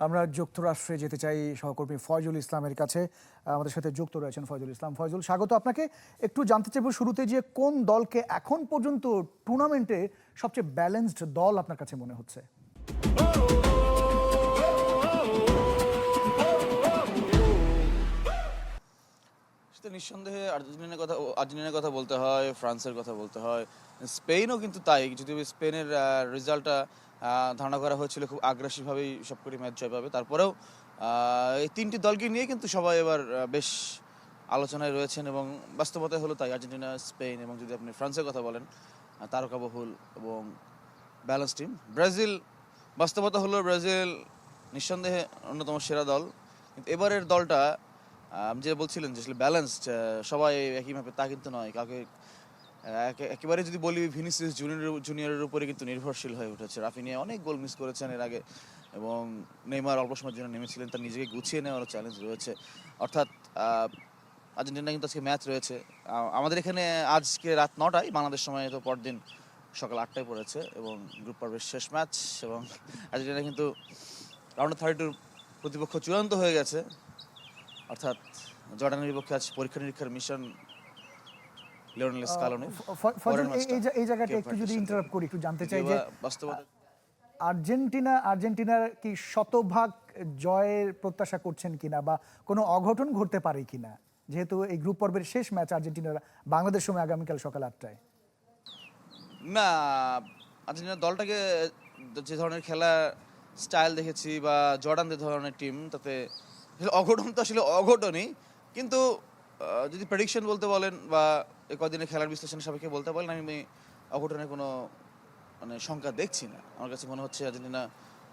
আমরা যুক্তরাষ্ট্রে যেতে চাই সহকর্মী ফয়জুল ইসলামের কাছে। আমাদের সাথে যুক্ত রয়েছেন ফয়জুল ইসলাম। ফয়জুল, স্বাগত আপনাকে। একটু জানতে চাইব শুরুতে যে কোন দলকে এখন পর্যন্ত টুর্নামেন্টে সবচেয়ে ব্যালেন্সড দল আপনার কাছে মনে হচ্ছে? সেটা নিঃসন্দেহে আর্জেন্টিনার কথা বলতে হয়, ফ্রান্সের কথা বলতে হয়, স্পেনও কিন্তু তাই। যদিও স্পেনের রেজাল্টটা ধারণা করা হয়েছিল খুব আগ্রাসীভাবেই সবকটি ম্যাচ জয় পাবে, তারপরেও এই তিনটি দলকে নিয়ে কিন্তু সবাই এবার বেশ আলোচনায় রয়েছেন এবং বাস্তবতা হলো তাই। আর্জেন্টিনা, স্পেন এবং যদি আপনি ফ্রান্সের কথা বলেন, তারকাবহুল এবং ব্যালেন্স টিম। ব্রাজিল, বাস্তবতা হলো ব্রাজিল নিঃসন্দেহে অন্যতম সেরা দল, কিন্তু এবারের দলটা যে বলছিলেন যে আসলে ব্যালেন্সড, সবাই একই ম্যাপে তা কিন্তু নয়। কাউকে একেবারে যদি বলি ভিনিসিয়াস জুনিয়রের উপরে কিন্তু নির্ভরশীল হয়ে উঠেছে। রাফিনিয়া অনেক গোল মিস করেছেন এর আগে এবং নেইমার অল্প সময়ের জন্য নেমেছিলেন, তার নিজেকে গুছিয়ে নেওয়ার চ্যালেঞ্জ রয়েছে। অর্থাৎ আর্জেন্টিনা কিন্তু আজকে ম্যাচ রয়েছে আমাদের এখানে আজকে রাত 9টায়, বাংলাদেশ সময় তো পরদিন সকাল 8টায় পড়েছে এবং গ্রুপ পর্বের শেষ ম্যাচ এবং আর্জেন্টিনা কিন্তু রাউন্ড 32 প্রতিপক্ষ চূড়ান্ত হয়ে গেছে। অর্থাৎ জর্ডানের বিপক্ষে আজ পরীক্ষা নিরীক্ষার মিশন লিওনেল স্কালোনি। ফয়জুল, এই জায়গাটা একটু যদি ইন্টারাপ্ট করি, একটু জানতে চাই যে বাস্তবতা আর্জেন্টিনার কি শতভাগ জয়ের প্রত্যাশা করছেন কিনা, বা কোনো অঘটন ঘটতে পারে কিনা, যেহেতু এই গ্রুপ পর্বের শেষ ম্যাচ আর্জেন্টিনার বাংলাদেশ সময় আগামীকাল সকাল 8টায়? না, আর্জেন্টিনা দলটাকে যে ধরনের খেলা স্টাইল দেখেছি বা জর্ডান যে ধরনের টিম, তাতে অঘটন তো আসলে অঘটনই, কিন্তু যদি প্রেডিকশন বলতে বলেন বা এই কদিনের খেলার বিশ্লেষণ সাপেক্ষে বলতে বলেন, আমি অঘটনের কোনো শঙ্কা দেখছি না। আমার কাছে মনে হচ্ছে আর্জেন্টিনা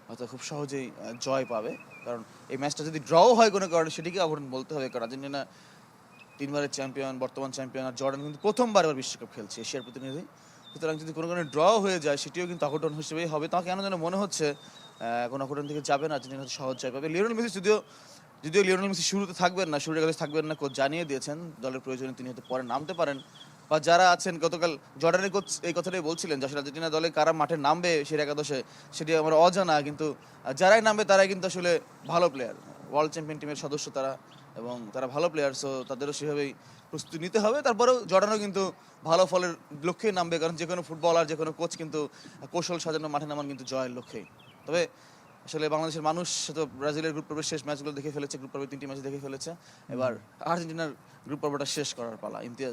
হয়তো খুব সহজেই জয় পাবে, কারণ এই ম্যাচটা যদি ড্রও হয় কোনো কারণে, সেটিকে অঘটন বলতে হবে। কারণ আর্জেন্টিনা 3বারের চ্যাম্পিয়ন, বর্তমান চ্যাম্পিয়ন, আর জর্ডান কিন্তু প্রথমবার এবার বিশ্বকাপ খেলছে, এশিয়ার প্রতিনিধি। সুতরাং যদি কোনো কারণে ড্র হয়ে যায়, সেটিও কিন্তু অঘটন হিসেবেই হবে। তাকে কেন যেন মনে হচ্ছে কোনো অঘটন থেকে যাবে না, আর্জেন্টিনা সহজ জয় পাবে। লিওনেল মেসি যদিও লিওনেল মেসি শুরুতে থাকবেন না, শুরুর কাছে থাকবেন না, কোচ জানিয়ে দিয়েছেন দলের প্রয়োজনে তিনি হয়তো পরে নামতে পারেন। বা যারা আছেন, গতকাল জর্ডানের কোচ এই কথাটাই বলছিলেন যে আসলে আর্জেন্টিনা দলে কারা মাঠে নামবে সেরা একাদশে সেটি আমার অজানা, কিন্তু যারাই নামবে তারাই কিন্তু আসলে ভালো প্লেয়ার, ওয়ার্ল্ড চ্যাম্পিয়ন টিমের সদস্য তারা, এবং তারা ভালো প্লেয়ার। সো তাদেরও সেভাবেই প্রস্তুতি নিতে হবে। তারপরেও জর্ডানও কিন্তু ভালো ফলের লক্ষ্যেই নামবে, কারণ যে কোনো ফুটবলার, যে কোনো কোচ কিন্তু কৌশল সাজানো মাঠে নামান কিন্তু জয়ের লক্ষ্যেই। তবে আসলে বাংলাদেশের মানুষ তো ব্রাজিলের গ্রুপ পর্বের শেষ ম্যাচগুলো দেখে ফেলেছে, গ্রুপ পর্বের 3টি ম্যাচ দেখে ফেলেছে। এবার আর্জেন্টিনার গ্রুপ পর্বটা শেষ করার পালা। ইমতিয়াজ।